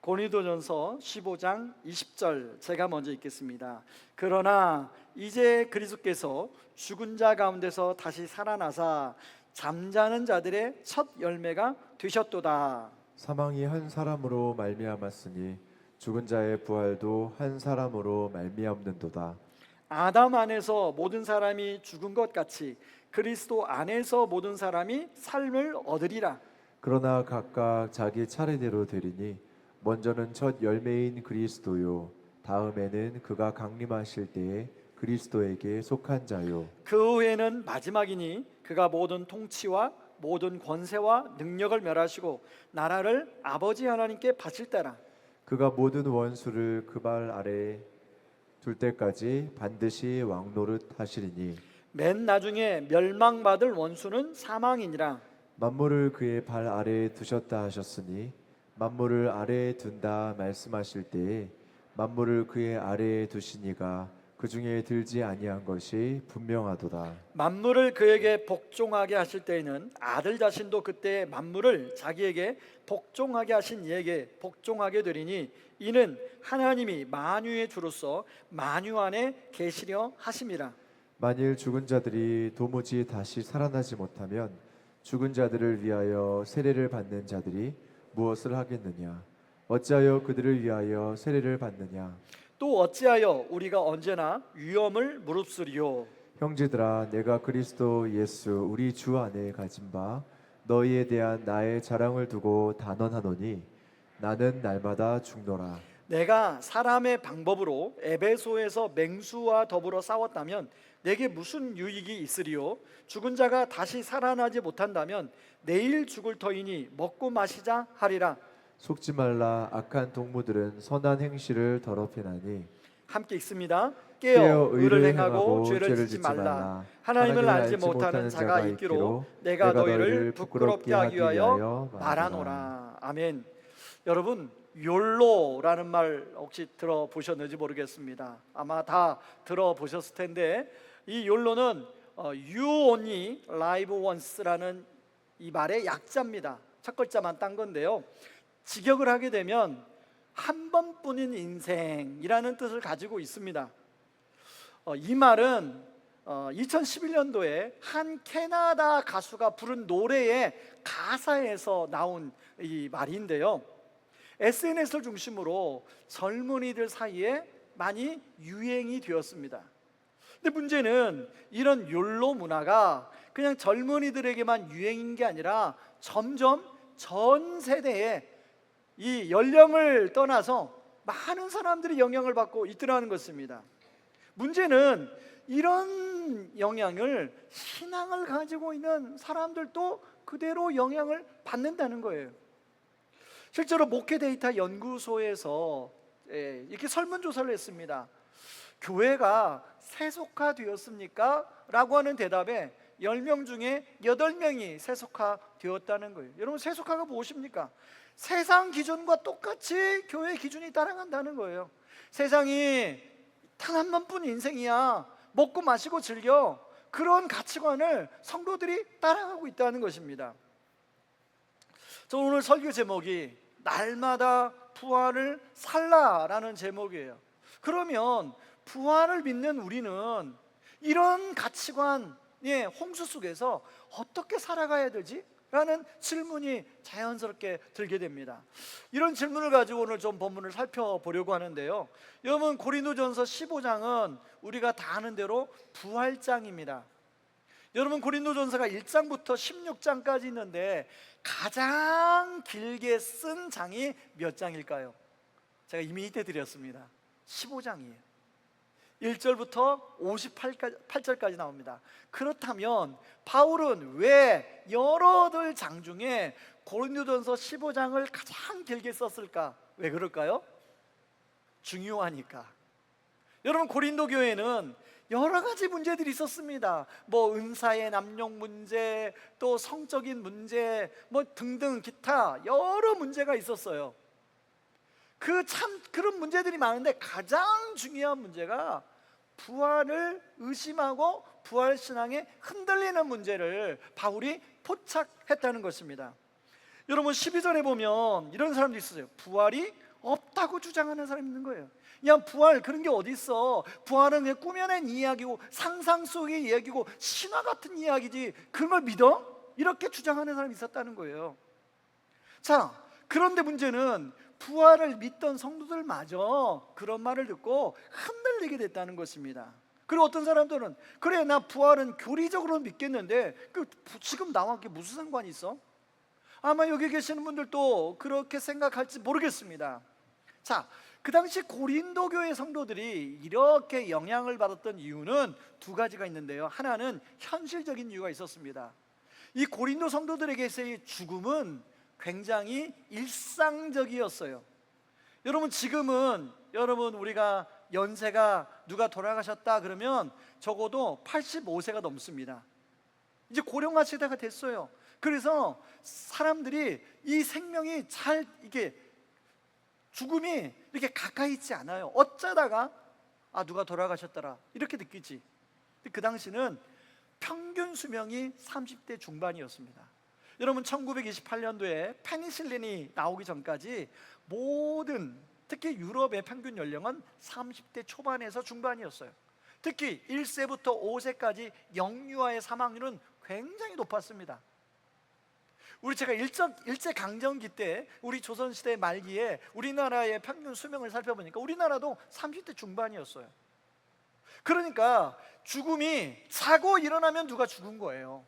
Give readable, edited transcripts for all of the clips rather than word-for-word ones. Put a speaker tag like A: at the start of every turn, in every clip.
A: 고린도전서 15장 20절 제가 먼저 읽겠습니다. 그러나 이제 그리스도께서 죽은 자 가운데서 다시 살아나사 잠자는 자들의 첫 열매가 되셨도다.
B: 사망이 한 사람으로 말미암았으니 죽은 자의 부활도 한 사람으로 말미암는도다.
A: 아담 안에서 모든 사람이 죽은 것 같이 그리스도 안에서 모든 사람이 삶을 얻으리라.
B: 그러나 각각 자기 차례대로 되리니 먼저는 첫 열매인 그리스도요, 다음에는 그가 강림하실 때에 그리스도에게 속한 자요.
A: 그 후에는 마지막이니 그가 모든 통치와 모든 권세와 능력을 멸하시고 나라를 아버지 하나님께 바칠 때라.
B: 그가 모든 원수를 그 발 아래에 둘 때까지 반드시 왕노릇 하시리니
A: 맨 나중에 멸망받을 원수는 사망이니라.
B: 만물을 그의 발 아래에 두셨다 하셨으니 만물을 아래에 둔다 말씀하실 때에 만물을 그의 아래에 두시니가 그 중에 들지 아니한 것이 분명하도다.
A: 만물을 그에게 복종하게 하실 때에는 아들 자신도 그때 만물을 자기에게 복종하게 하신 이에게 복종하게 되리니 이는 하나님이 만유의 주로서 만유 안에 계시려 하심이라.
B: 만일 죽은 자들이 도무지 다시 살아나지 못하면 죽은 자들을 위하여 세례를 받는 자들이 무엇을 하겠느냐? 어찌하여 그들을 위하여 세례를 받느냐?
A: 또 어찌하여 우리가 언제나 위험을 무릅쓰리요?
B: 형제들아, 내가 그리스도 예수 우리 주 안에 가진 바 너희에 대한 나의 자랑을 두고 단언하노니 나는 날마다 죽노라.
A: 내가 사람의 방법으로 에베소에서 맹수와 더불어 싸웠다면 내게 무슨 유익이 있으리요? 죽은 자가 다시 살아나지 못한다면 내일 죽을 터이니 먹고 마시자 하리라.
B: 속지 말라. 악한 동무들은 선한 행실을 더럽히나니
A: 함께 읽습니다. 깨어 의를 행하고 죄를 짓지 말라.
B: 말라.
A: 하나님을 알지 못하는 자가 있기로 내가 너희를 부끄럽게 하기 위하여 말하노라. 아멘. 여러분, 욜로라는 말 혹시 들어보셨는지 모르겠습니다. 아마 다 들어보셨을 텐데 이 욜로는 You only live once라는 이 말의 약자입니다. 첫 글자만 딴 건데요, 직역을 하게 되면 한 번뿐인 인생이라는 뜻을 가지고 있습니다. 이 말은 2011년도에 한 캐나다 가수가 부른 노래의 가사에서 나온 이 말인데요, SNS를 중심으로 젊은이들 사이에 많이 유행이 되었습니다. 근데 문제는 이런 욜로 문화가 그냥 젊은이들에게만 유행인 게 아니라 점점 전 세대에 이 연령을 떠나서 많은 사람들이 영향을 받고 있더라는 것입니다. 문제는 이런 영향을 신앙을 가지고 있는 사람들도 그대로 영향을 받는다는 거예요. 실제로 목회 데이터 연구소에서 이렇게 설문조사를 했습니다. 교회가 세속화되었습니까? 라고 하는 대답에 10명 중에 8명이 세속화되었다는 거예요. 여러분, 세속화가 무엇입니까? 세상 기준과 똑같이 교회 기준이 따라간다는 거예요. 세상이 단 한 번뿐 인생이야, 먹고 마시고 즐겨, 그런 가치관을 성도들이 따라가고 있다는 것입니다. 저 오늘 설교 제목이 날마다 부활을 살라라는 제목이에요. 그러면 부활을 믿는 우리는 이런 가치관의 홍수 속에서 어떻게 살아가야 되지? 라는 질문이 자연스럽게 들게 됩니다. 이런 질문을 가지고 오늘 좀 본문을 살펴보려고 하는데요, 여러분, 고린도전서 15장은 우리가 다 아는 대로 부활장입니다. 여러분, 고린도전서가 1장부터 16장까지 있는데 가장 길게 쓴 장이 몇 장일까요? 제가 이미 이때 드렸습니다. 15장이에요. 1절부터 58절까지 나옵니다. 그렇다면 바울은 왜 여러들 장 중에 고린도전서 15장을 가장 길게 썼을까? 왜 그럴까요? 중요하니까. 여러분, 고린도 교회는 여러 가지 문제들이 있었습니다. 뭐 은사의 남용 문제, 또 성적인 문제, 뭐 등등 기타 여러 문제가 있었어요. 그런 문제들이 많은데 가장 중요한 문제가 부활을 의심하고 부활 신앙에 흔들리는 문제를 바울이 포착했다는 것입니다. 여러분, 12절에 보면 이런 사람도 있어요. 부활이 없다고 주장하는 사람이 있는 거예요. 야, 부활 그런 게 어디 있어? 부활은 그냥 꾸며낸 이야기고 상상 속의 이야기고 신화 같은 이야기지, 그런 걸 믿어? 이렇게 주장하는 사람이 있었다는 거예요. 자, 그런데 문제는 부활을 믿던 성도들마저 그런 말을 듣고 흔들리게 됐다는 것입니다. 그리고 어떤 사람들은 그래, 나 부활은 교리적으로 믿겠는데 지금 나와 그게 무슨 상관이 있어? 아마 여기 계시는 분들도 그렇게 생각할지 모르겠습니다. 자, 그 당시 고린도 교회 성도들이 이렇게 영향을 받았던 이유는 두 가지가 있는데요. 하나는 현실적인 이유가 있었습니다. 이 고린도 성도들에게서의 죽음은 굉장히 일상적이었어요. 여러분, 지금은 우리가 연세가 누가 돌아가셨다 그러면 적어도 85세가 넘습니다. 이제 고령화 시대가 됐어요. 그래서 사람들이 이 생명이 잘 이게 죽음이 이렇게 가까이 있지 않아요. 어쩌다가 누가 돌아가셨더라 이렇게 느끼지. 그 당시는 평균 수명이 30대 중반이었습니다. 여러분, 1928년도에 페니실린이 나오기 전까지 모든, 특히 유럽의 평균 연령은 30대 초반에서 중반이었어요. 특히 1세부터 5세까지 영유아의 사망률은 굉장히 높았습니다. 제가 일제강점기 때 우리 조선시대 말기에 우리나라의 평균 수명을 살펴보니까 우리나라도 30대 중반이었어요. 그러니까 죽음이 자고 일어나면 누가 죽은 거예요.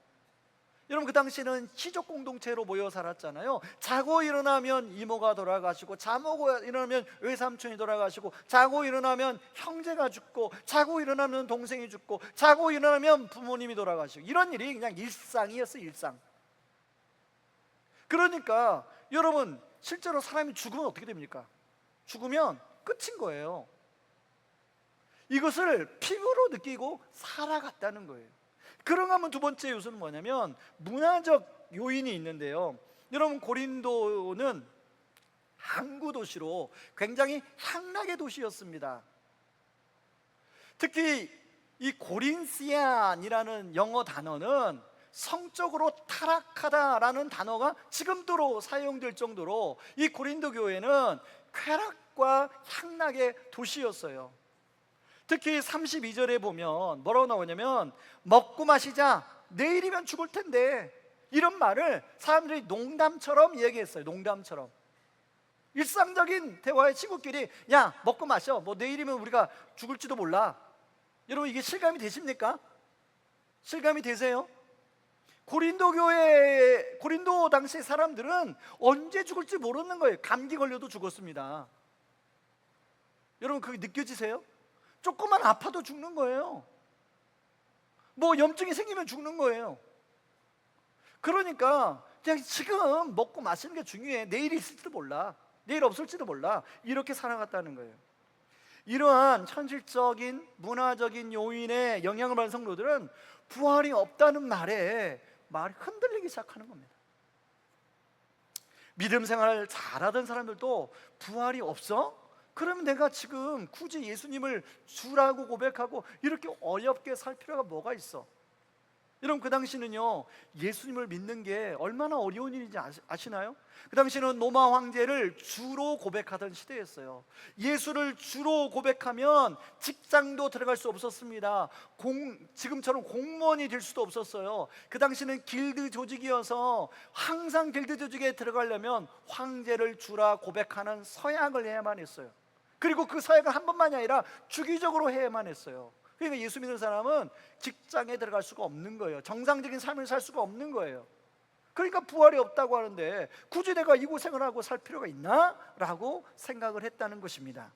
A: 여러분, 그 당시에는 시족 공동체로 모여 살았잖아요. 자고 일어나면 이모가 돌아가시고, 자고 일어나면 외삼촌이 돌아가시고, 자고 일어나면 형제가 죽고, 자고 일어나면 동생이 죽고, 자고 일어나면 부모님이 돌아가시고, 이런 일이 그냥 일상이었어요. 일상. 그러니까 여러분, 실제로 사람이 죽으면 어떻게 됩니까? 죽으면 끝인 거예요. 이것을 피부로 느끼고 살아갔다는 거예요. 그런가 하면 두 번째 요소는 뭐냐면 문화적 요인이 있는데요. 여러분, 고린도는 항구 도시로 굉장히 향락의 도시였습니다. 특히 이 고린시안이라는 영어 단어는 성적으로 타락하다라는 단어가 지금도로 사용될 정도로 이 고린도 교회는 쾌락과 향락의 도시였어요. 특히 32절에 보면 뭐라고 나오냐면 먹고 마시자, 내일이면 죽을 텐데, 이런 말을 사람들이 농담처럼 얘기했어요. 농담처럼. 일상적인 대화의 친구끼리 야, 먹고 마셔, 뭐 내일이면 우리가 죽을지도 몰라. 여러분, 이게 실감이 되십니까? 실감이 되세요? 고린도 당시 사람들은 언제 죽을지 모르는 거예요. 감기 걸려도 죽었습니다. 여러분, 그게 느껴지세요? 조금만 아파도 죽는 거예요. 뭐 염증이 생기면 죽는 거예요. 그러니까 그냥 지금 먹고 마시는 게 중요해. 내일이 있을지도 몰라, 내일 없을지도 몰라, 이렇게 살아갔다는 거예요. 이러한 현실적인 문화적인 요인에 영향을 받은 성도들은 부활이 없다는 말이 흔들리기 시작하는 겁니다. 믿음 생활을 잘하던 사람들도 부활이 없어? 그러면 내가 지금 굳이 예수님을 주라고 고백하고 이렇게 어렵게 살 필요가 뭐가 있어? 여러분, 그 당시는요, 예수님을 믿는 게 얼마나 어려운 일인지 아시나요? 그 당시는 로마 황제를 주로 고백하던 시대였어요. 예수를 주로 고백하면 직장도 들어갈 수 없었습니다. 지금처럼 공무원이 될 수도 없었어요. 그 당시는 길드 조직이어서 항상 길드 조직에 들어가려면 황제를 주라 고백하는 서약을 해야만 했어요. 그리고 그 서약을 한 번만이 아니라 주기적으로 해야만 했어요. 그러니까 예수 믿는 사람은 직장에 들어갈 수가 없는 거예요. 정상적인 삶을 살 수가 없는 거예요. 그러니까 부활이 없다고 하는데 굳이 내가 이 고생을 하고 살 필요가 있나? 라고 생각을 했다는 것입니다.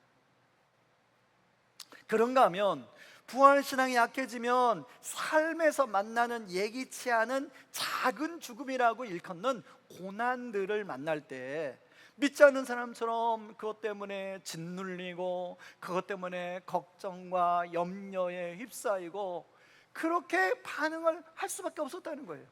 A: 그런가 하면 부활신앙이 약해지면 삶에서 만나는 예기치 않은 작은 죽음이라고 일컫는 고난들을 만날 때 믿지 않는 사람처럼 그것 때문에 짓눌리고, 그것 때문에 걱정과 염려에 휩싸이고, 그렇게 반응을 할 수밖에 없었다는 거예요.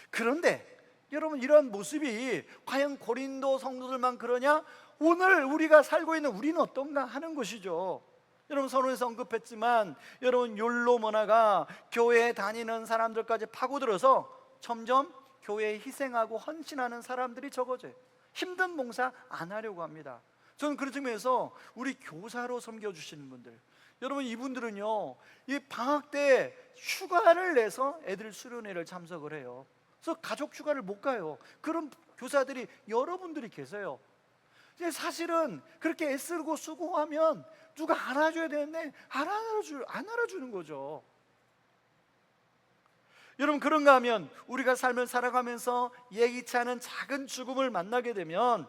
A: 그런데 여러분, 이런 모습이 과연 고린도 성도들만 그러냐? 오늘 우리가 살고 있는 우리는 어떤가 하는 것이죠. 여러분, 서론에서 언급했지만 여러분, 욜로 문화가 교회에 다니는 사람들까지 파고들어서 점점 교회에 희생하고 헌신하는 사람들이 적어져요. 힘든 봉사 안 하려고 합니다. 저는 그런 측면에서 우리 교사로 섬겨주시는 분들, 여러분 이분들은요 이 방학 때 휴가를 내서 애들 수련회를 참석을 해요. 그래서 가족 휴가를 못 가요. 그런 교사들이 여러분들이 계세요. 이제 사실은 그렇게 애쓰고 수고하면 누가 알아줘야 되는데 안 알아주는 거죠. 여러분 그런가 하면 우리가 삶을 살아가면서 예기치 않은 작은 죽음을 만나게 되면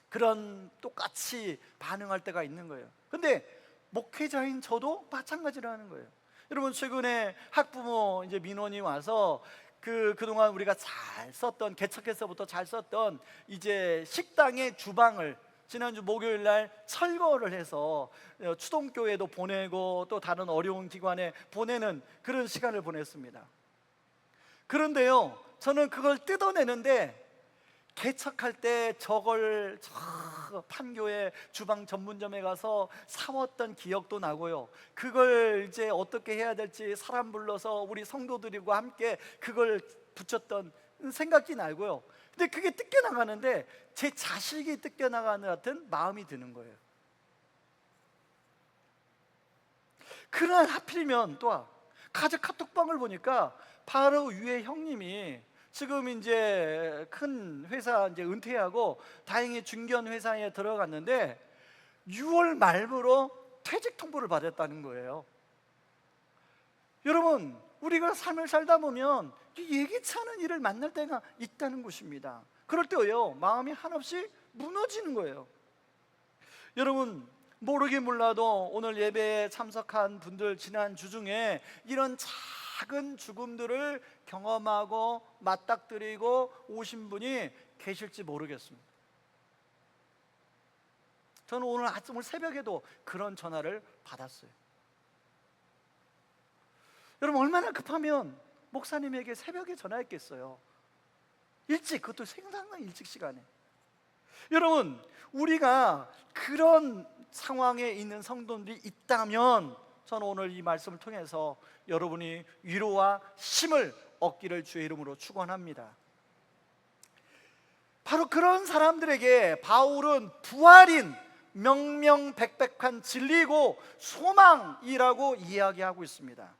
A: 그런 똑같이 반응할 때가 있는 거예요. 근데 목회자인 저도 마찬가지라는 거예요. 여러분 최근에 학부모 이제 민원이 와서 그동안 우리가 잘 썼던, 개척해서부터 잘 썼던 이제 식당의 주방을 지난주 목요일 날 철거를 해서 추동교회도 보내고 또 다른 어려운 기관에 보내는 그런 시간을 보냈습니다. 그런데요 저는 그걸 뜯어내는데 개척할 때 저걸 저 판교의 주방 전문점에 가서 사왔던 기억도 나고요. 그걸 이제 어떻게 해야 될지 사람 불러서 우리 성도들과 함께 그걸 붙였던 생각이 나고요. 근데 그게 뜯겨나가는데 제 자식이 뜯겨나가는 것 같은 마음이 드는 거예요. 그날 하필이면 또 가족 카톡방을 보니까 바로 위에 형님이 지금 이제 큰 회사 이제 은퇴하고 다행히 중견 회사에 들어갔는데 6월 말부로 퇴직 통보를 받았다는 거예요. 여러분 우리가 삶을 살다 보면 예기치 않은 일을 만날 때가 있다는 것입니다. 그럴 때요 마음이 한없이 무너지는 거예요. 여러분 모르긴 몰라도 오늘 예배에 참석한 분들 지난 주 중에 이런 작은 죽음들을 경험하고 맞닥뜨리고 오신 분이 계실지 모르겠습니다. 저는 오늘 새벽에도 그런 전화를 받았어요. 여러분 얼마나 급하면 목사님에게 새벽에 전화했겠어요. 일찍, 그것도 상당히 일찍 시간에. 여러분 우리가 그런 상황에 있는 성도들이 있다면 저는 오늘 이 말씀을 통해서 여러분이 위로와 힘을 얻기를 주의 이름으로 축원합니다. 바로 그런 사람들에게 바울은 부활인 명명백백한 진리고 소망이라고 이야기하고 있습니다.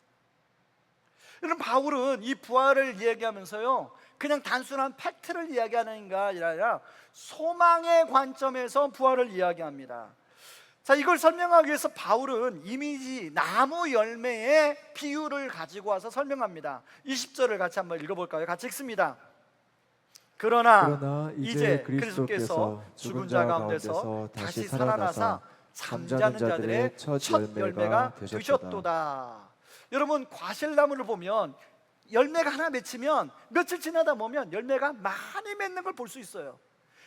A: 여러분 바울은 이 부활을 이야기하면서요 그냥 단순한 팩트를 이야기하는 게 아니라 소망의 관점에서 부활을 이야기합니다. 자, 이걸 설명하기 위해서 바울은 이미지 나무 열매의 비유를 가지고 와서 설명합니다. 20절을 같이 한번 읽어볼까요? 같이 읽습니다. 그러나 이제 그리스도께서 죽은 자 가운데서 다시 살아나사 잠자는 자들의 첫 열매가 되셨도다. 여러분 과실나무를 보면 열매가 하나 맺히면 며칠 지나다 보면 열매가 많이 맺는 걸 볼 수 있어요.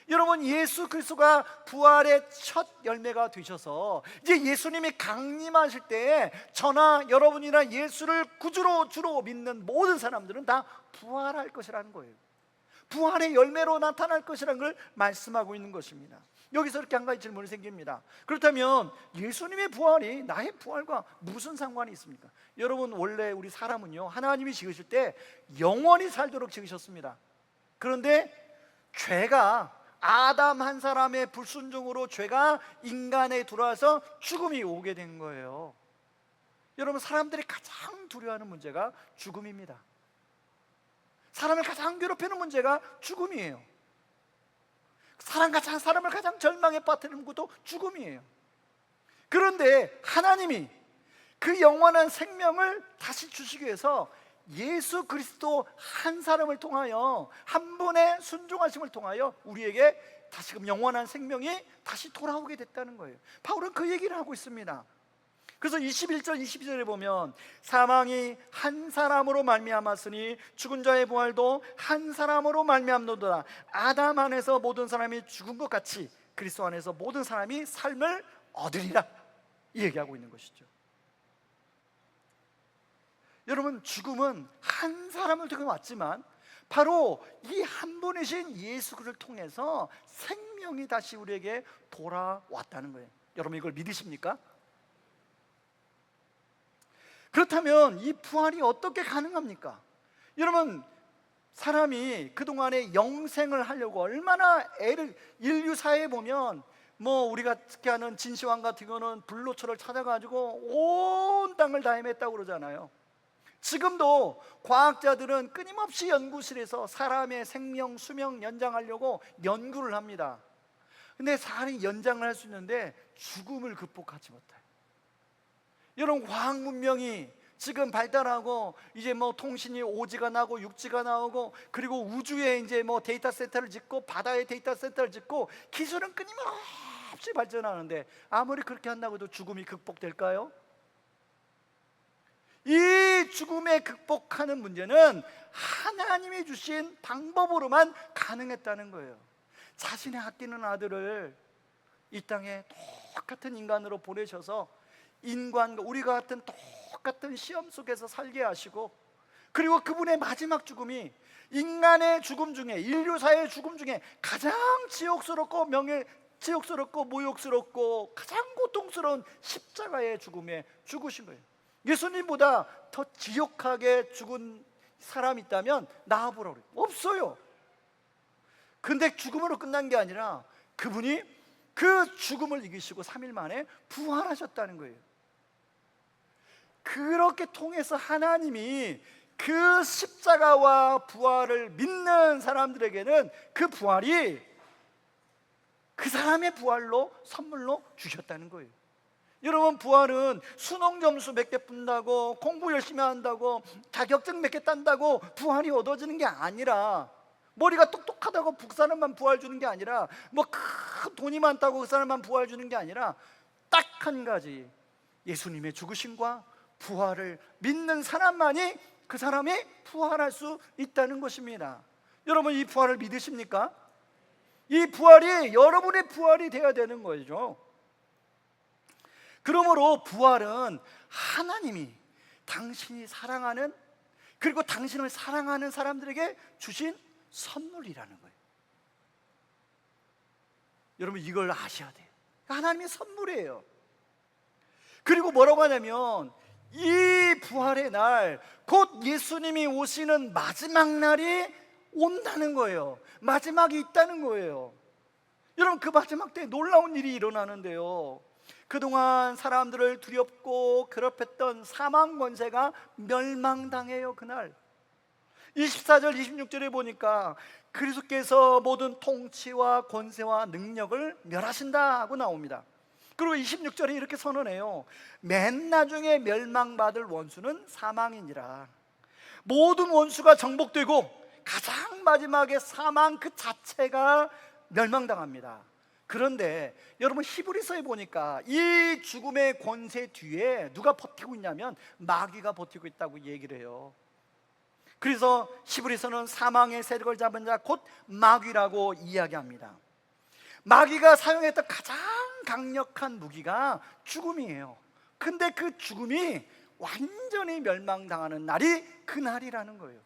A: 여러분 예수 그리스도가 부활의 첫 열매가 되셔서 이제 예수님이 강림하실 때 저나 여러분이나 예수를 구주로 주로 믿는 모든 사람들은 다 부활할 것이라는 거예요. 부활의 열매로 나타날 것이라는 걸 말씀하고 있는 것입니다. 여기서 이렇게 한 가지 질문이 생깁니다. 그렇다면 예수님의 부활이 나의 부활과 무슨 상관이 있습니까? 여러분 원래 우리 사람은요 하나님이 지으실 때 영원히 살도록 지으셨습니다. 그런데 죄가 아담 한 사람의 불순종으로 죄가 인간에 들어와서 죽음이 오게 된 거예요. 여러분 사람들이 가장 두려워하는 문제가 죽음입니다. 사람을 가장 괴롭히는 문제가 죽음이에요. 사람을 가장 절망에 빠뜨리는 것도 죽음이에요. 그런데 하나님이 그 영원한 생명을 다시 주시기 위해서 예수 그리스도 한 사람을 통하여 한 분의 순종하심을 통하여 우리에게 다시금 영원한 생명이 다시 돌아오게 됐다는 거예요. 바울은 그 얘기를 하고 있습니다. 그래서 21절 22절에 보면 사망이 한 사람으로 말미암았으니 죽은 자의 부활도 한 사람으로 말미암노도다. 아담 안에서 모든 사람이 죽은 것 같이 그리스도 안에서 모든 사람이 삶을 얻으리라, 이 얘기하고 있는 것이죠. 여러분 죽음은 한 사람을 통해 왔지만 바로 이 한 분이신 예수 그리스도를 통해서 생명이 다시 우리에게 돌아왔다는 거예요. 여러분 이걸 믿으십니까? 그렇다면 이 부활이 어떻게 가능합니까? 여러분 사람이 그동안에 영생을 하려고 얼마나 인류 사회에 보면 뭐 우리가 특히 하는 진시황 같은 경우는 불로초를 찾아가지고 온 땅을 다 헤맸다고 그러잖아요. 지금도 과학자들은 끊임없이 연구실에서 사람의 생명, 수명 연장하려고 연구를 합니다. 근데 사람이 연장을 할 수 있는데 죽음을 극복하지 못해요. 여러분, 과학 문명이 지금 발달하고 이제 뭐 통신이 5G가 나고 6G가 나오고, 그리고 우주에 이제 뭐 데이터 센터를 짓고 바다에 데이터 센터를 짓고, 기술은 끊임없이 발전하는데 아무리 그렇게 한다고 해도 죽음이 극복될까요? 이 죽음에 극복하는 문제는 하나님이 주신 방법으로만 가능했다는 거예요. 자신의 아끼는 아들을 이 땅에 똑같은 인간으로 보내셔서 인간과 우리가 같은 똑같은 시험 속에서 살게 하시고, 그리고 그분의 마지막 죽음이 인간의 죽음 중에, 인류사의 죽음 중에 가장 지옥스럽고 지옥스럽고 모욕스럽고 가장 고통스러운 십자가의 죽음에 죽으신 거예요. 예수님보다 더 지옥하게 죽은 사람이 있다면 나와보라고 그래요. 없어요. 근데 죽음으로 끝난 게 아니라 그분이 그 죽음을 이기시고 3일 만에 부활하셨다는 거예요. 그렇게 통해서 하나님이 그 십자가와 부활을 믿는 사람들에게는 그 부활이 그 사람의 부활로 선물로 주셨다는 거예요. 여러분, 부활은 수능 점수 몇 개 푼다고, 공부 열심히 한다고, 자격증 몇 개 딴다고 부활이 얻어지는 게 아니라, 머리가 똑똑하다고 그 사람만 부활 주는 게 아니라, 뭐 큰 돈이 많다고 그 사람만 부활 주는 게 아니라, 딱 한 가지, 예수님의 죽으심과 부활을 믿는 사람만이 그 사람이 부활할 수 있다는 것입니다. 여러분, 이 부활을 믿으십니까? 이 부활이 여러분의 부활이 되어야 되는 거죠. 그러므로 부활은 하나님이 당신이 사랑하는, 그리고 당신을 사랑하는 사람들에게 주신 선물이라는 거예요. 여러분, 이걸 아셔야 돼요. 하나님의 선물이에요. 그리고 뭐라고 하냐면, 이 부활의 날, 곧 예수님이 오시는 마지막 날이 온다는 거예요. 마지막이 있다는 거예요. 여러분, 그 마지막 때 놀라운 일이 일어나는데요, 그동안 사람들을 두렵고 괴롭혔던 사망 권세가 멸망당해요. 그날 24절 26절에 보니까 그리스도께서 모든 통치와 권세와 능력을 멸하신다고 나옵니다. 그리고 26절에 이렇게 선언해요. 맨 나중에 멸망받을 원수는 사망이니라. 모든 원수가 정복되고 가장 마지막에 사망 그 자체가 멸망당합니다. 그런데 여러분, 히브리서에 보니까 이 죽음의 권세 뒤에 누가 버티고 있냐면 마귀가 버티고 있다고 얘기를 해요. 그래서 히브리서는 사망의 세력을 잡은 자 곧 마귀라고 이야기합니다. 마귀가 사용했던 가장 강력한 무기가 죽음이에요. 근데 그 죽음이 완전히 멸망당하는 날이 그 날이라는 거예요.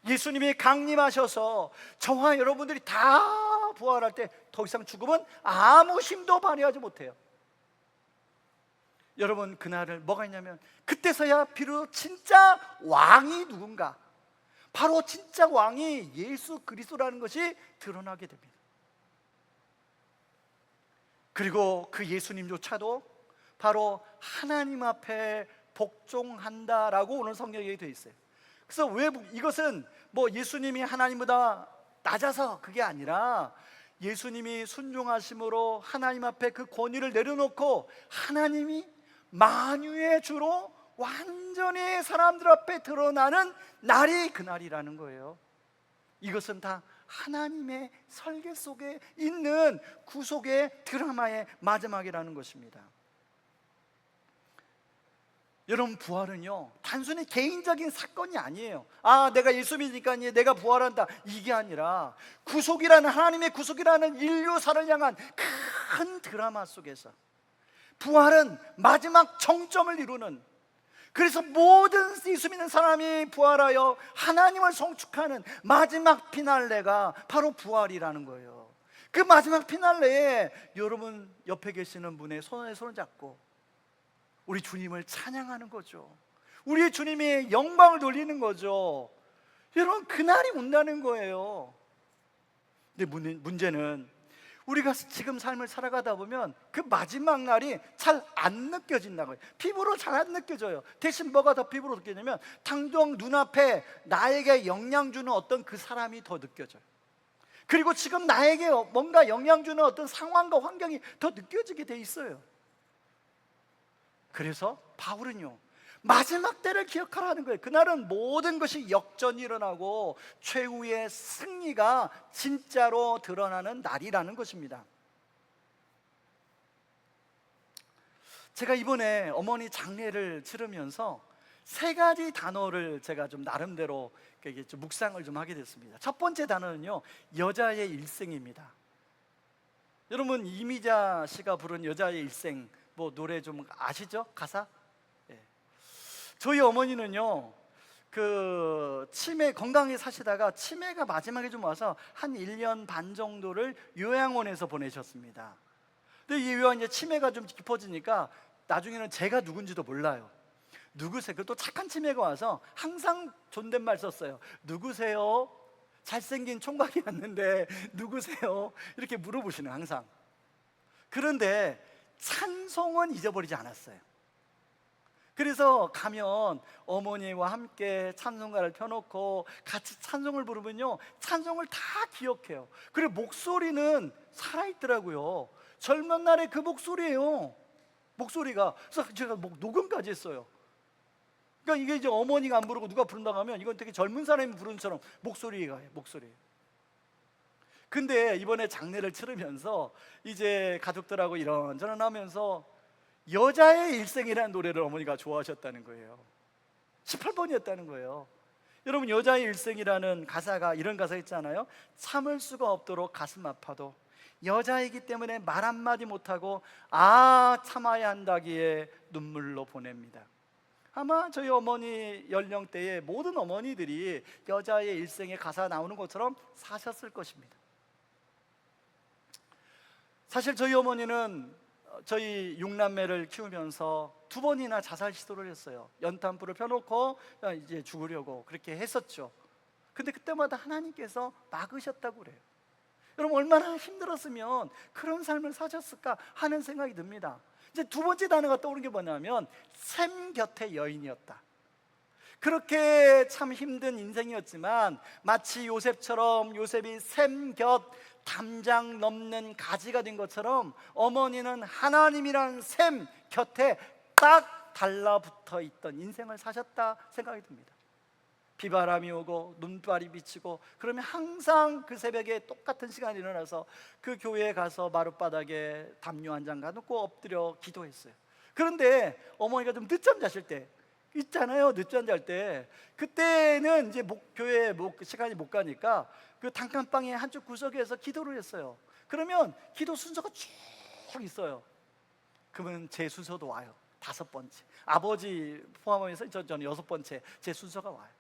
A: 예수님이 강림하셔서 저와 여러분들이 다 부활할 때 더 이상 죽음은 아무 힘도 발휘하지 못해요. 여러분, 그날을 뭐가 있냐면, 그때서야 비로소 진짜 왕이 누군가, 바로 진짜 왕이 예수 그리스도라는 것이 드러나게 됩니다. 그리고 그 예수님조차도 바로 하나님 앞에 복종한다라고 오늘 성경에 되어 있어요. 그래서 왜 이것은 뭐 예수님이 하나님보다 낮아서 그게 아니라, 예수님이 순종하심으로 하나님 앞에 그 권위를 내려놓고 하나님이 만유의 주로 완전히 사람들 앞에 드러나는 날이 그날이라는 거예요. 이것은 다 하나님의 설계 속에 있는 구속의 드라마의 마지막이라는 것입니다. 여러분, 부활은요 단순히 개인적인 사건이 아니에요. 내가 예수 믿으니까 내가 부활한다, 이게 아니라 구속이라는, 하나님의 구속이라는 인류사를 향한 큰 드라마 속에서 부활은 마지막 정점을 이루는, 그래서 모든 예수 믿는 사람이 부활하여 하나님을 성축하는 마지막 피날레가 바로 부활이라는 거예요. 그 마지막 피날레에 여러분 옆에 계시는 분의 손에 손을 잡고 우리 주님을 찬양하는 거죠. 우리 주님의 영광을 돌리는 거죠. 여러분, 그날이 온다는 거예요. 근데 문제는
C: 우리가 지금 삶을 살아가다 보면 그 마지막 날이 잘 안 느껴진다고요. 피부로 잘 안 느껴져요. 대신 뭐가 더 피부로 느껴지냐면 당장 눈앞에 나에게 영향 주는 어떤 그 사람이 더 느껴져요. 그리고 지금 나에게 뭔가 영향 주는 어떤 상황과 환경이 더 느껴지게 돼 있어요. 그래서 바울은요, 마지막 때를 기억하라는 거예요. 그날은 모든 것이 역전이 일어나고 최후의 승리가 진짜로 드러나는 날이라는 것입니다. 제가 이번에 어머니 장례를 치르면서 세 가지 단어를 제가 좀 나름대로 좀 묵상을 좀 하게 됐습니다. 첫 번째 단어는요, 여자의 일생입니다. 여러분, 이미자 씨가 부른 여자의 일생 뭐 노래 좀 아시죠? 가사? 예. 저희 어머니는요, 그 치매, 건강히 사시다가 치매가 마지막에 좀 와서 한 1년 반 정도를 요양원에서 보내셨습니다. 근데 이 이제 치매가 좀 깊어지니까 나중에는 제가 누군지도 몰라요. 누구세요? 또 착한 치매가 와서 항상 존댓말 썼어요. 누구세요? 잘생긴 총각이 왔는데 누구세요? 이렇게 물어보시는, 항상. 그런데 찬송은 잊어버리지 않았어요. 그래서 가면 어머니와 함께 찬송가를 펴놓고 같이 찬송을 부르면요, 찬송을 다 기억해요. 그리고 목소리는 살아있더라고요. 젊은 날의 그 목소리예요. 목소리가. 그래서 제가 녹음까지 했어요. 그러니까 이게 이제 어머니가 안 부르고 누가 부른다고 하면 이건 되게 젊은 사람이 부르는 처럼 목소리가 목소리. 근데 이번에 장례를 치르면서 이제 가족들하고 이런저런 하면서 여자의 일생이라는 노래를 어머니가 좋아하셨다는 거예요. 18번이었다는 거예요. 여러분, 여자의 일생이라는 가사가 이런 가사 있잖아요. 참을 수가 없도록 가슴 아파도 여자이기 때문에 말 한마디 못하고 참아야 한다기에 눈물로 보냅니다. 아마 저희 어머니 연령대의 모든 어머니들이 여자의 일생의 가사 나오는 것처럼 사셨을 것입니다. 사실 저희 어머니는 저희 6남매를 키우면서 2번이나 자살 시도를 했어요. 연탄불을 펴놓고 이제 죽으려고 그렇게 했었죠. 근데 그때마다 하나님께서 막으셨다고 그래요. 여러분, 얼마나 힘들었으면 그런 삶을 사셨을까 하는 생각이 듭니다. 이제 두 번째 단어가 떠오르는 게 뭐냐면 샘 곁의 여인이었다. 그렇게 참 힘든 인생이었지만 마치 요셉처럼, 요셉이 샘 곁 담장 넘는 가지가 된 것처럼 어머니는 하나님이란 샘 곁에 딱 달라붙어 있던 인생을 사셨다 생각이 듭니다. 비바람이 오고 눈발이 비치고 그러면 항상 그 새벽에 똑같은 시간에 일어나서 그 교회에 가서 마룻바닥에 담요 한 장 가놓고 엎드려 기도했어요. 그런데 어머니가 좀 늦잠 자실 때 있잖아요. 늦잠 잘 때 그때는 이제 교회에 시간이 못 가니까 그 단칸방의 한쪽 구석에서 기도를 했어요. 그러면 기도 순서가 쭉 있어요. 그러면 제 순서도 와요. 5번째, 아버지 포함해서 저는 6번째 제 순서가 와요.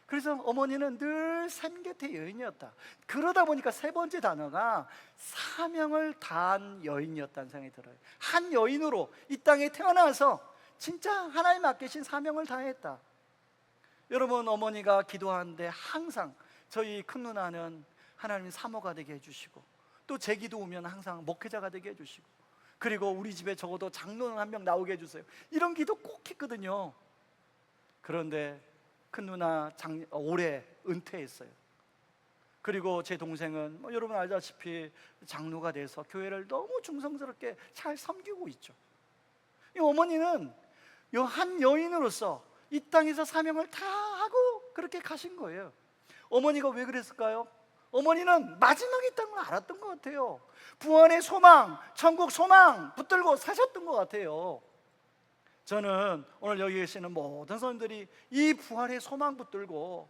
C: 그래서 어머니는 늘 샘 곁의 여인이었다. 그러다 보니까 세 번째 단어가 사명을 다한 여인이었다는 생각이 들어요. 한 여인으로 이 땅에 태어나서 진짜 하나님 맡기신 사명을 다했다. 여러분, 어머니가 기도하는데 항상 저희 큰 누나는 하나님 사모가 되게 해주시고 또 제 기도 오면 항상 목회자가 되게 해주시고 그리고 우리 집에 적어도 장로는 한 명 나오게 해주세요. 이런 기도 꼭 했거든요. 그런데 큰 누나 올해 은퇴했어요. 그리고 제 동생은 여러분 알다시피 장로가 돼서 교회를 너무 충성스럽게 잘 섬기고 있죠. 이 어머니는 한 여인으로서 이 땅에서 사명을 다 하고 그렇게 가신 거예요. 어머니가 왜 그랬을까요? 어머니는 마지막에 있다는 걸 알았던 것 같아요. 부활의 소망, 천국 소망 붙들고 사셨던 것 같아요. 저는 오늘 여기 계시는 모든 사람들이 이 부활의 소망 붙들고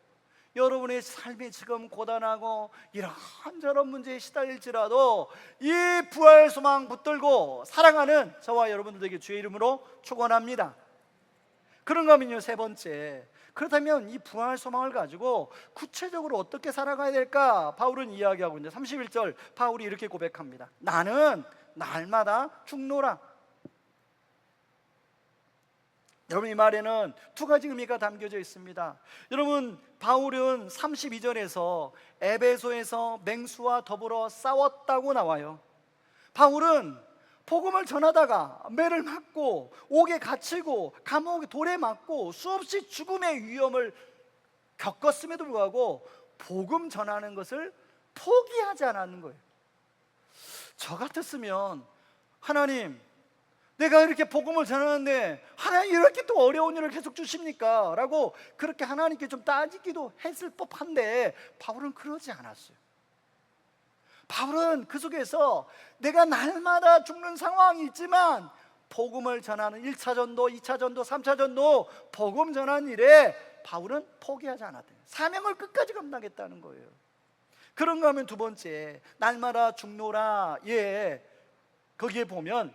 C: 여러분의 삶이 지금 고단하고 이런저런 문제에 시달릴지라도 이 부활 소망 붙들고 살아가는 저와 여러분들에게 주의 이름으로 축원합니다. 그런가 하면요, 세 번째, 그렇다면 이 부활 소망을 가지고 구체적으로 어떻게 살아가야 될까? 바울은 이야기하고 있는데 31절 바울이 이렇게 고백합니다. 나는 날마다 죽노라. 여러분, 이 말에는 두 가지 의미가 담겨져 있습니다. 여러분, 바울은 32절에서 에베소에서 맹수와 더불어 싸웠다고 나와요. 바울은 복음을 전하다가 매를 맞고 옥에 갇히고 감옥에 돌에 맞고 수없이 죽음의 위험을 겪었음에도 불구하고 복음 전하는 것을 포기하지 않았는 거예요. 저 같았으면, 하나님, 내가 이렇게 복음을 전하는데 하나님 이렇게 또 어려운 일을 계속 주십니까? 라고 그렇게 하나님께 좀 따지기도 했을 법한데 바울은 그러지 않았어요. 바울은 그 속에서 내가 날마다 죽는 상황이 있지만 복음을 전하는 1차 전도, 2차 전도, 3차 전도 복음 전하는 일에 바울은 포기하지 않았대요. 사명을 끝까지 감당했다는 거예요. 그런가 하면 두 번째, 날마다 죽노라. 예, 거기에 보면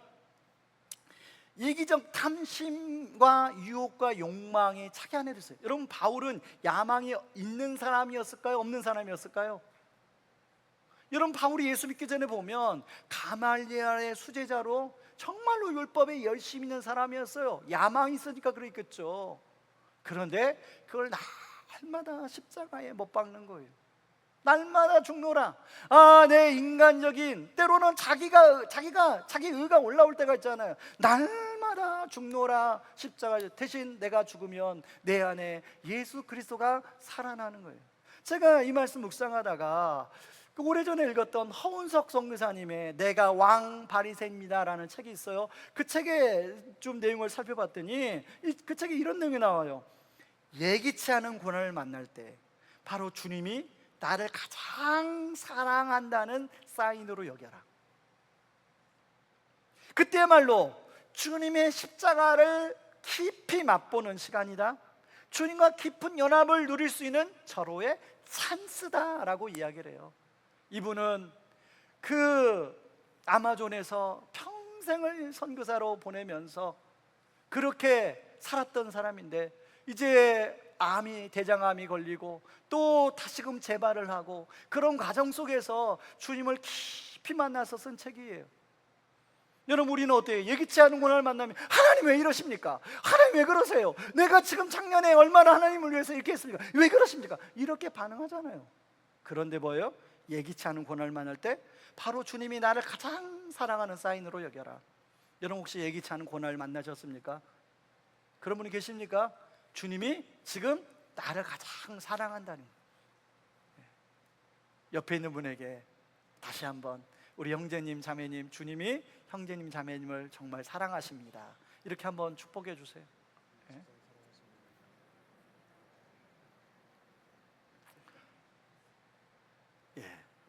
C: 이기적 탐심과 유혹과 욕망이 차게 안에 들었어요. 여러분, 바울은 야망이 있는 사람이었을까요? 없는 사람이었을까요? 여러분, 바울이 예수 믿기 전에 보면 가말리엘의 수제자로 정말로 율법에 열심히 있는 사람이었어요. 야망이 있으니까 그랬겠죠. 그런데 그걸 날마다 십자가에 못 박는 거예요. 날마다 죽노라. 내 인간적인, 때로는 자기 의가 올라올 때가 있잖아요. 날마다 죽노라. 십자가 대신 내가 죽으면 내 안에 예수 그리스도가 살아나는 거예요. 제가 이 말씀 묵상하다가 오래전에 읽었던 허운석 선교사님의 내가 왕 바리새인입니다라는 책이 있어요. 그 책에 좀 내용을 살펴봤더니 그 책에 이런 내용이 나와요. 예기치 않은 고난을 만날 때 바로 주님이 나를 가장 사랑한다는 사인으로 여겨라. 그때야말로 주님의 십자가를 깊이 맛보는 시간이다. 주님과 깊은 연합을 누릴 수 있는 절호의 찬스다라고 이야기를 해요. 이분은 그 아마존에서 평생을 선교사로 보내면서 그렇게 살았던 사람인데 이제 대장암이 걸리고 또 다시금 재발을 하고 그런 과정 속에서 주님을 깊이 만나서 쓴 책이에요. 여러분, 우리는 어때요? 예기치 않은 고난을 만나면 하나님 왜 이러십니까? 하나님 왜 그러세요? 내가 지금 작년에 얼마나 하나님을 위해서 이렇게 했습니까? 왜 그러십니까? 이렇게 반응하잖아요. 그런데 뭐예요? 예기치 않은 고난을 만날 때 바로 주님이 나를 가장 사랑하는 사인으로 여겨라. 여러분, 혹시 예기치 않은 고난을 만나셨습니까? 그런 분이 계십니까? 주님이 지금 나를 가장 사랑한다는 거예요. 옆에 있는 분에게 다시 한번, 우리 형제님 자매님, 주님이 형제님 자매님을 정말 사랑하십니다. 이렇게 한번 축복해 주세요.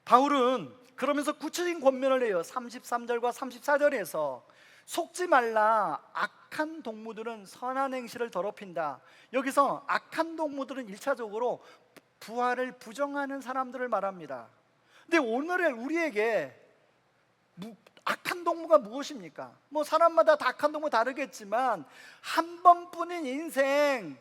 C: 바울은 그러면서 구체적인 권면을 해요. 33절과 34절에서 속지 말라. 악한 동무들은 선한 행실을 더럽힌다. 여기서 악한 동무들은 1차적으로 부활을 부정하는 사람들을 말합니다. 근데 오늘의 우리에게 악한 동무가 무엇입니까? 사람마다 다 악한 동무 다르겠지만 한 번뿐인 인생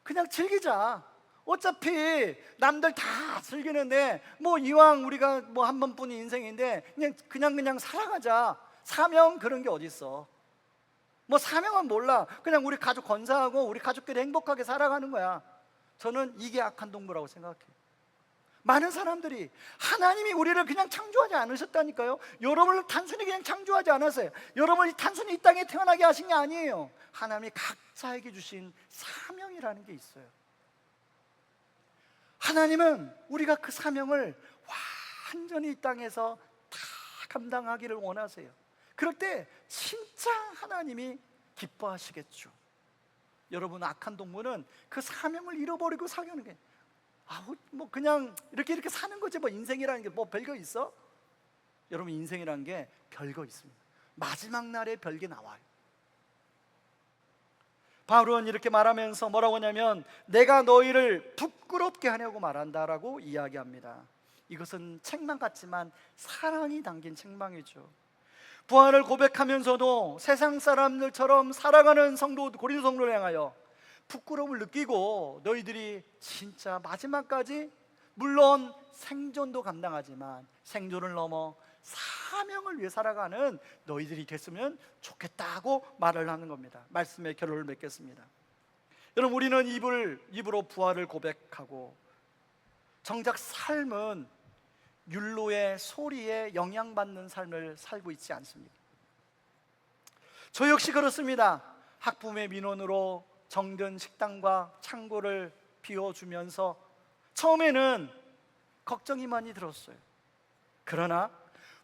C: 그냥 즐기자. 어차피 남들 다 즐기는데 이왕 우리가 한 번뿐인 인생인데 그냥 살아가자. 사명 그런 게 어디 있어? 사명은 몰라. 그냥 우리 가족 건사하고 우리 가족끼리 행복하게 살아가는 거야. 저는 이게 악한 동무라고 생각해요. 많은 사람들이 하나님이 우리를 그냥 창조하지 않으셨다니까요. 여러분을 단순히 그냥 창조하지 않았어요. 여러분이 단순히 이 땅에 태어나게 하신 게 아니에요. 하나님이 각자에게 주신 사명이라는 게 있어요. 하나님은 우리가 그 사명을 완전히 이 땅에서 다 감당하기를 원하세요. 그럴 때 진짜 하나님이 기뻐하시겠죠. 여러분, 악한 동무는 그 사명을 잃어버리고 사는 게 그냥 이렇게 사는 거지. 인생이라는 게 별거 있어? 여러분, 인생이라는 게 별거 있습니다. 마지막 날에 별게 나와요. 바울은 이렇게 말하면서 뭐라고 하냐면 내가 너희를 부끄럽게 하려고 말한다라고 이야기합니다. 이것은 책망 같지만 사랑이 담긴 책망이죠. 부활을 고백하면서도 세상 사람들처럼 살아가는 고린도 성도를 향하여 부끄러움을 느끼고 너희들이 진짜 마지막까지 물론 생존도 감당하지만 생존을 넘어 사명을 위해 살아가는 너희들이 됐으면 좋겠다고 말을 하는 겁니다. 말씀의 결론을 맺겠습니다. 여러분, 우리는 입으로 부활을 고백하고 정작 삶은 율로의 소리에 영향받는 삶을 살고 있지 않습니다. 저 역시 그렇습니다. 학부모의 민원으로 정든 식당과 창고를 비워주면서 처음에는 걱정이 많이 들었어요. 그러나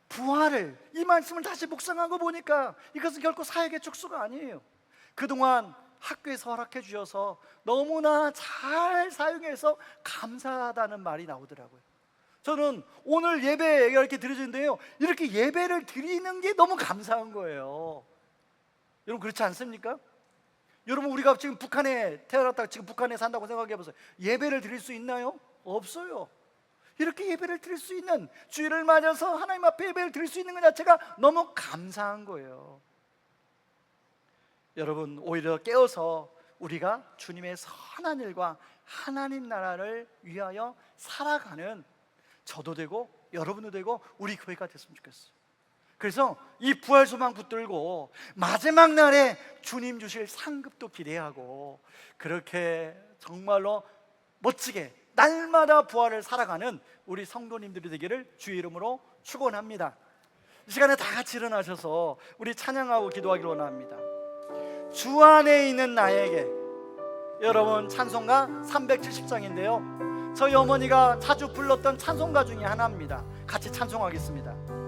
C: 부활을, 이 말씀을 다시 묵상하고 보니까 이것은 결코 사역의 축소가 아니에요. 그동안 학교에서 허락해 주셔서 너무나 잘 사용해서 감사하다는 말이 나오더라고요. 저는 오늘 예배 이렇게 드려지는데요, 이렇게 예배를 드리는 게 너무 감사한 거예요. 여러분, 그렇지 않습니까? 여러분, 우리가 지금 북한에 태어났다가 지금 북한에 산다고 생각해 보세요. 예배를 드릴 수 있나요? 없어요. 이렇게 예배를 드릴 수 있는, 주일을 맞아서 하나님 앞에 예배를 드릴 수 있는 것 자체가 너무 감사한 거예요. 여러분, 오히려 깨어서 우리가 주님의 선한 일과 하나님 나라를 위하여 살아가는 저도 되고 여러분도 되고 우리 교회가 됐으면 좋겠어요. 그래서 이 부활 소망 붙들고 마지막 날에 주님 주실 상급도 기대하고 그렇게 정말로 멋지게 날마다 부활을 살아가는 우리 성도님들이 되기를 주의 이름으로 축원합니다. 이 시간에 다 같이 일어나셔서 우리 찬양하고 기도하기를 원합니다. 주 안에 있는 나에게. 여러분, 찬송가 370장인데요, 저희 어머니가 자주 불렀던 찬송가 중에 하나입니다. 같이 찬송하겠습니다.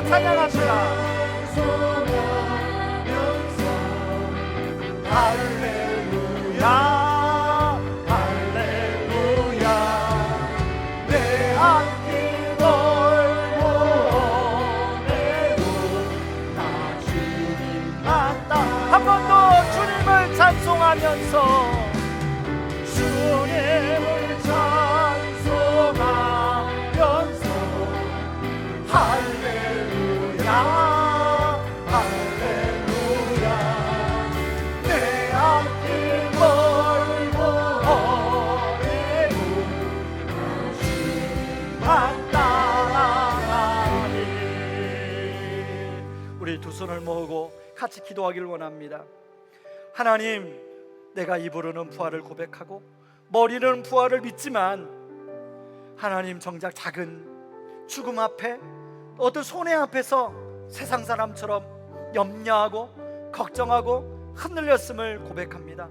C: 찬양합니다. 할렐루야, 할렐루야. 내 앞길 걸고 오늘도 나 주님 맞다. 한 번 더 주님을 찬송하면서, 주님을 찬송하면서 할렐루야, 할렐루야. 내 앞길 걸고 오래도 주만 따라가리. 우리 두 손을 모으고 같이 기도하기를 원합니다. 하나님, 내가 입으로는 부활을 고백하고 머리로는 부활을 믿지만 하나님, 정작 작은 죽음 앞에, 어떤 손해 앞에서 세상 사람처럼 염려하고 걱정하고 흔들렸음을 고백합니다.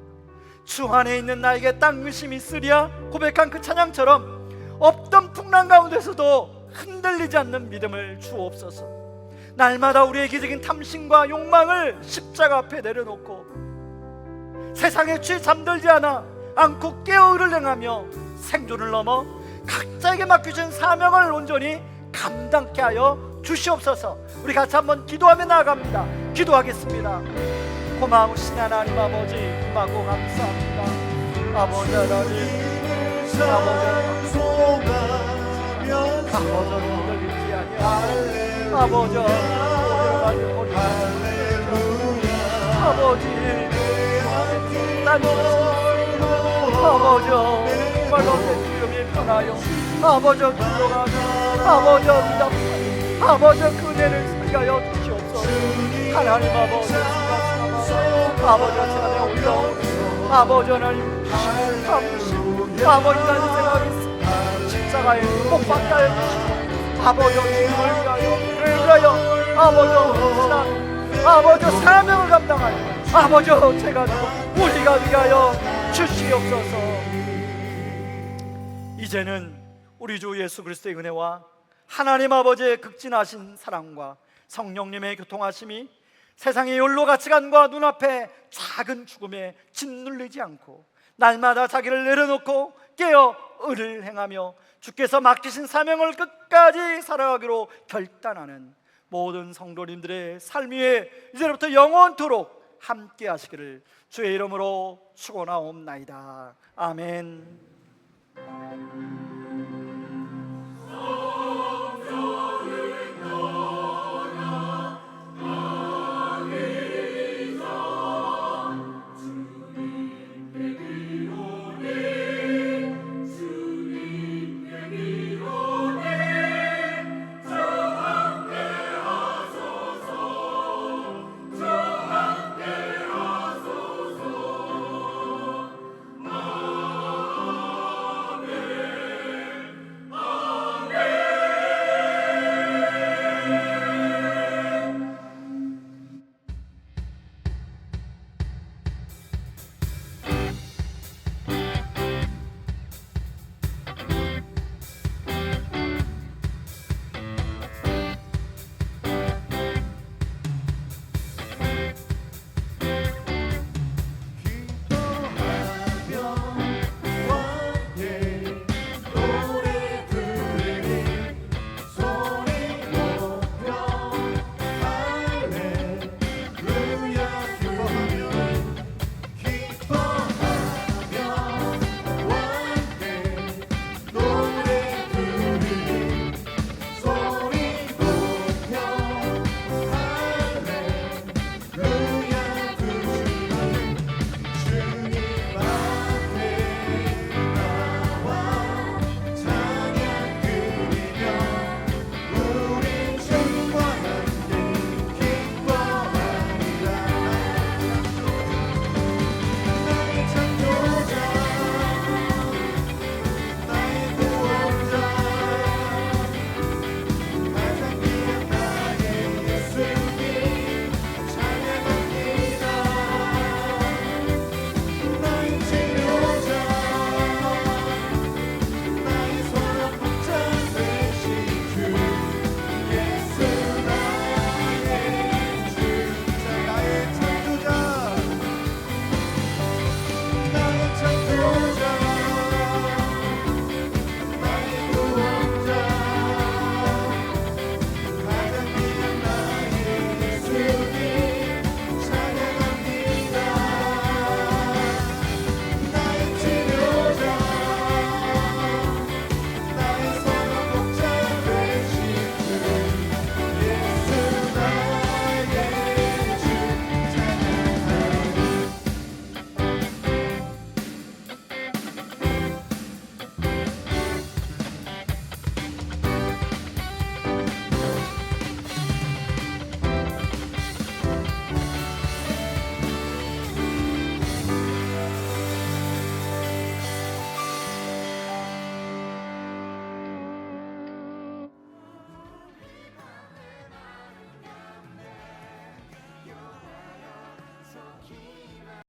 C: 주 안에 있는 나에게 땅 의심이 있으랴 고백한 그 찬양처럼 없던 풍랑 가운데서도 흔들리지 않는 믿음을 주옵소서. 날마다 우리의 기적인 탐심과 욕망을 십자가 앞에 내려놓고 세상에 취해 잠들지 않고 깨어를 행하며 생존을 넘어 각자에게 맡겨진 사명을 온전히 감당케 하여 주시옵소서. 우리 같이 한번 기도하며 나아갑니다. 기도하겠습니다. 고마우신 하나님 아버지, 고마고 감사합니다. 아버지 하나님, 아버지 흔들리지 아니하고 아버지 아버지 아버지 정말로 내 주름이 편하여 아버지 기도하며 아버지 응답하여 아버지 그네를 살게 주시옵소서. 하나님 아버지 아버지 제가 내가 올라오고 아버지 하나님 감시 아버지 나는 생각이 십자가에 못 박게 하여 주시고 아버지 주님을 위하여 그를 위하여 아버지 아버지 사명을 감당하여 아버지 제가 우리가 위하여 주시옵소서. 이제는 우리 주 예수 그리스도의 은혜와 하나님 아버지의 극진하신 사랑과 성령님의 교통하심이 세상의 욜로 가치관과 눈앞에 작은 죽음에 짓눌리지 않고 날마다 자기를 내려놓고 깨어 의를 행하며 주께서 맡기신 사명을 끝까지 살아가기로 결단하는 모든 성도님들의 삶 위에 이제부터 영원토록 함께 하시기를 주의 이름으로 축원하옵나이다. 아멘.